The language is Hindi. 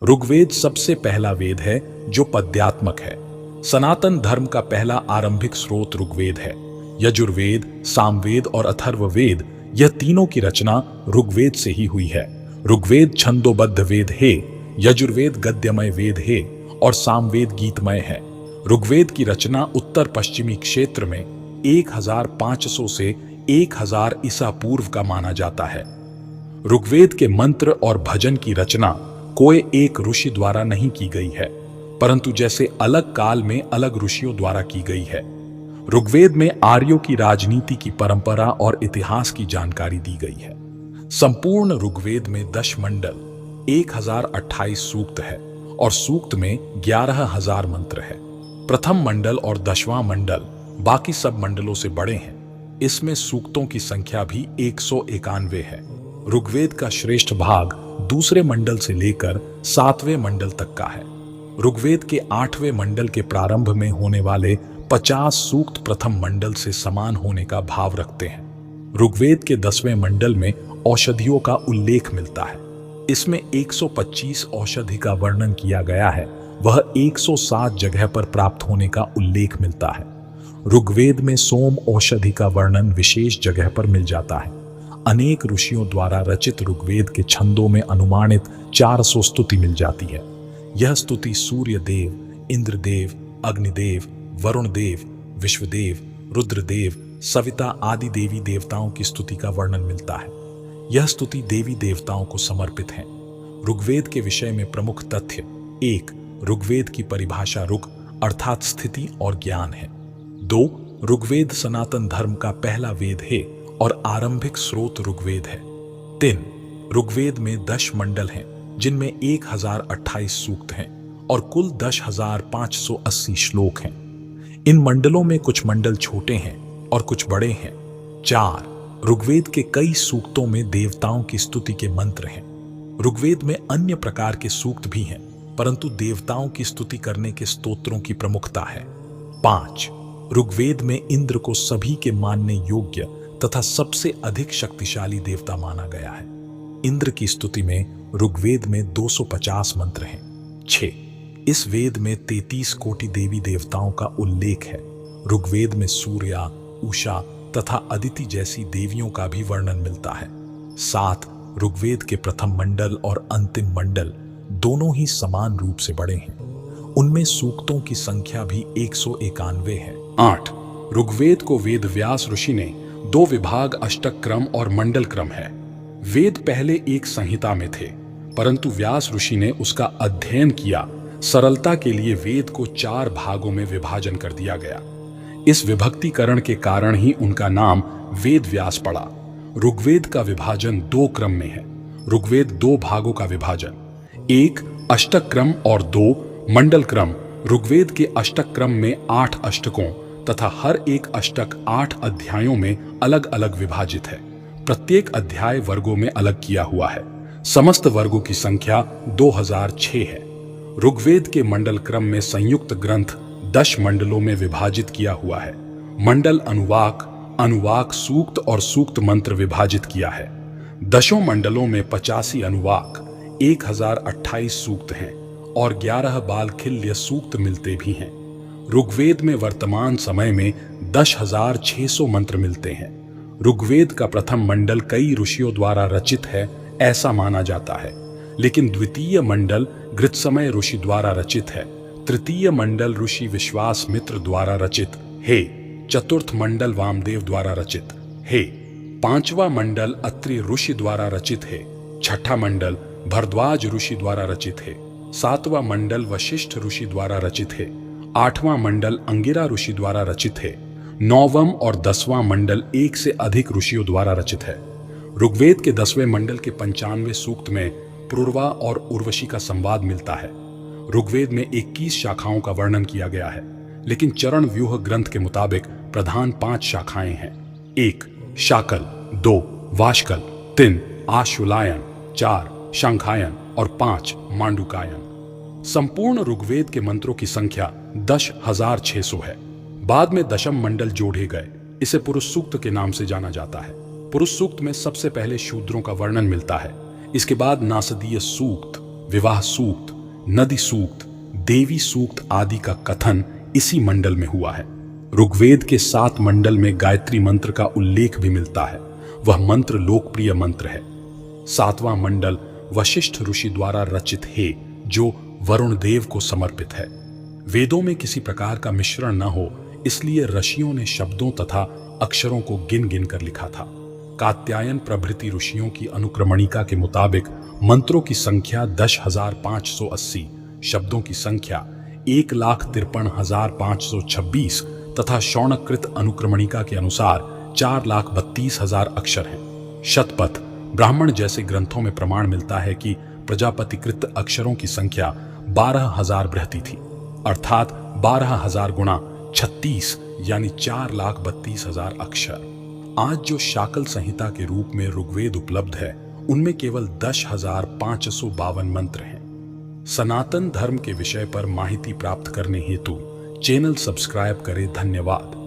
ऋग्वेद सबसे पहला वेद है जो पद्यात्मक है। सनातन धर्म का पहला आरंभिक स्रोत ऋग्वेद है। यजुर्वेद, सामवेद और अथर्ववेद, यह तीनों की रचना ऋग्वेद से ही हुई है। ऋग्वेद छंदोबद्ध वेद है, यजुर्वेद गद्यमय वेद है और सामवेद गीतमय है। ऋग्वेद की रचना उत्तर पश्चिमी क्षेत्र में 1500 से 1000 ईसा पूर्व का माना जाता है। ऋग्वेद के मंत्र और भजन की रचना कोई एक ऋषि द्वारा नहीं की गई है, परंतु जैसे अलग काल में अलग ऋषियों द्वारा की गई है। ऋग्वेद में आर्यों की राजनीति की परंपरा और इतिहास की जानकारी दी गई है। संपूर्ण ऋग्वेद में 10 मंडल, 1028 सूक्त है और सूक्त में 11000 मंत्र है। प्रथम मंडल और 10वां मंडल बाकी सब मंडलों से बड़े हैं। इसमें सूक्तों की संख्या भी 191 है। ऋग्वेद का श्रेष्ठ भाग दूसरे मंडल से लेकर 7वें मंडल तक का है। ऋग्वेद के 8वें मंडल के प्रारंभ में होने वाले 50 सूक्त प्रथम मंडल से समान होने का भाव रखते हैं। ऋग्वेद के 10वें मंडल में औषधियों का उल्लेख मिलता है। इसमें 125 औषधि का वर्णन किया गया है। वह 107 जगह पर प्राप्त होने का उल्लेख मिलता है। ऋग्वेद में सोम औषधि का वर्णन विशेष जगह पर मिल जाता है। अनेक ऋषियों द्वारा रचित ऋग्वेद के छंदों में अनुमानित 400 स्तुति मिल जाती है। यह स्तुति सूर्य देव, इंद्रदेव, अग्निदेव, वरुण देव, विश्वदेव, रुद्रदेव, सविता आदि देवी देवताओं की स्तुति का वर्णन मिलता है। यह स्तुति देवी देवताओं को समर्पित है। ऋग्वेद के विषय में प्रमुख तथ्य: 1. ऋग्वेद की परिभाषा ऋग अर्थात स्थिति और ज्ञान है। 2. ऋग्वेद सनातन धर्म का पहला वेद है और आरंभिक स्रोत ऋग्वेद है। 3. ऋग्वेद में 10 मंडल हैं, जिनमें 1028 सूक्त हैं और कुल 10,580 श्लोक हैं। इन मंडलों में कुछ मंडल छोटे हैं और कुछ बड़े हैं। 4. ऋग्वेद के कई सूक्तों में देवताओं की स्तुति के मंत्र हैं। ऋग्वेद में अन्य प्रकार के सूक्त भी हैं, परंतु देवताओं की स्तुति करने के स्तोत्रों की प्रमुखता है। 5. ऋग्वेद में इंद्र को सभी के मानने योग्य तथा सबसे अधिक शक्तिशाली देवता माना गया है। इंद्र की स्तुति में ऋग्वेद में 250 मंत्र हैं। 6. इस वेद में 33 कोटि देवी देवताओं का उल्लेख है। ऋग्वेद में सूर्या, उषा तथा अदिति जैसी देवियों का भी वर्णन मिलता है। 7. ऋग्वेद के प्रथम मंडल और अंतिम मंडल दोनों ही समान रूप से बड़े हैं। उनमें सूक्तों की संख्या भी 191 है। 8. ऋग्वेद को वेद व्यास ऋषि ने 2 विभाग, अष्टक क्रम और मंडल क्रम है। वेद पहले एक संहिता में थे, परंतु व्यास ऋषि ने उसका अध्ययन किया। सरलता के लिए वेद को 4 भागों में विभाजन कर दिया गया। इस विभक्तिकरण के कारण ही उनका नाम वेद व्यास पड़ा। ऋग्वेद का विभाजन 2 क्रम में है। ऋग्वेद 2 भागों का विभाजन: 1 अष्टक क्रम और 2 मंडल क्रम। ऋग्वेद के अष्टक क्रम में 8 अष्टकों तथा हर एक अष्टक 8 अध्यायों में अलग अलग विभाजित है। प्रत्येक अध्याय वर्गों में अलग किया हुआ है। समस्त वर्गों की संख्या 2006 है। ऋग्वेद के मंडल क्रम में संयुक्त ग्रंथ 10 मंडलों में विभाजित किया हुआ है। मंडल अनुवाक, अनुवाक सूक्त और सूक्त मंत्र विभाजित किया है। 10 मंडलों में 85 अनुवाक, 1028 सूक्त हैं और 11 बालखिल्य सूक्त मिलते भी हैं। ऋग्वेद में वर्तमान समय में 10,600 मंत्र मिलते हैं। ऋग्वेद का प्रथम मंडल कई ऋषियों द्वारा रचित है ऐसा माना जाता है, लेकिन द्वितीय मंडल गृत्समय ऋषि द्वारा रचित है। तृतीय मंडल ऋषि विश्वास मित्र द्वारा रचित है। चतुर्थ मंडल वामदेव द्वारा रचित है। 5वां मंडल अत्रि ऋषि द्वारा रचित है। 6ठा मंडल भरद्वाज ऋषि द्वारा रचित है। 7वां मंडल वशिष्ठ ऋषि द्वारा रचित है। 8वां मंडल अंगिरा ऋषि द्वारा रचित है। 9वां और 10वां मंडल एक से अधिक ऋषियों द्वारा रचित है। ऋग्वेद के 10वें मंडल के 95वें सूक्त में पूर्वा और उर्वशी का संवाद मिलता है। ऋग्वेद में 21 शाखाओं का वर्णन किया गया है, लेकिन चरण व्यूह ग्रंथ के मुताबिक प्रधान 5 शाखाएं हैं। 1 शाकल, 2 वाशकल, 3 आशुलायन, 4 शंखायन और 5 मांडुकायन। संपूर्ण ऋग्वेद के मंत्रों की संख्या 10,600 है। बाद में 10म मंडल जोड़े गए। इसे पुरुष सूक्त के नाम से जाना जाता है। पुरुष सूक्त में सबसे पहले शूद्रों का वर्णन मिलता है। इसके बाद नासदीय सूक्त, विवाह सूक्त, नदी सूक्त, देवी सूक्त आदि का कथन इसी मंडल में हुआ है। ऋग्वेद के 7 मंडल में गायत्री मंत्र का उल्लेख भी मिलता है। वह मंत्र लोकप्रिय मंत्र है। 7वां मंडल वशिष्ठ ऋषि द्वारा रचित है, जो वरुण देव को समर्पित है। वेदों में किसी प्रकार का मिश्रण न हो, इसलिए ऋषियों ने शब्दों तथा अक्षरों को गिन गिन कर लिखा था। कात्यायन प्रभृति ऋषियों की अनुक्रमणिका के मुताबिक मंत्रों की संख्या 10,580, शब्दों की संख्या 1,53,526 तथा शौनकृत अनुक्रमणिका के अनुसार 4,32,000 अक्षर हैं। शतपथ ब्राह्मण जैसे ग्रंथों में प्रमाण मिलता है कि प्रजापतिकृत अक्षरों की संख्या 12,000 बृहति थी, अर्थात 12,000 गुणा 36 यानी 4,32,000 अक्षर। आज जो शाकल संहिता के रूप में ऋग्वेद उपलब्ध है, उनमें केवल 10,552 मंत्र हैं। सनातन धर्म के विषय पर माहिती प्राप्त करने हेतु चैनल सब्सक्राइब करें। धन्यवाद।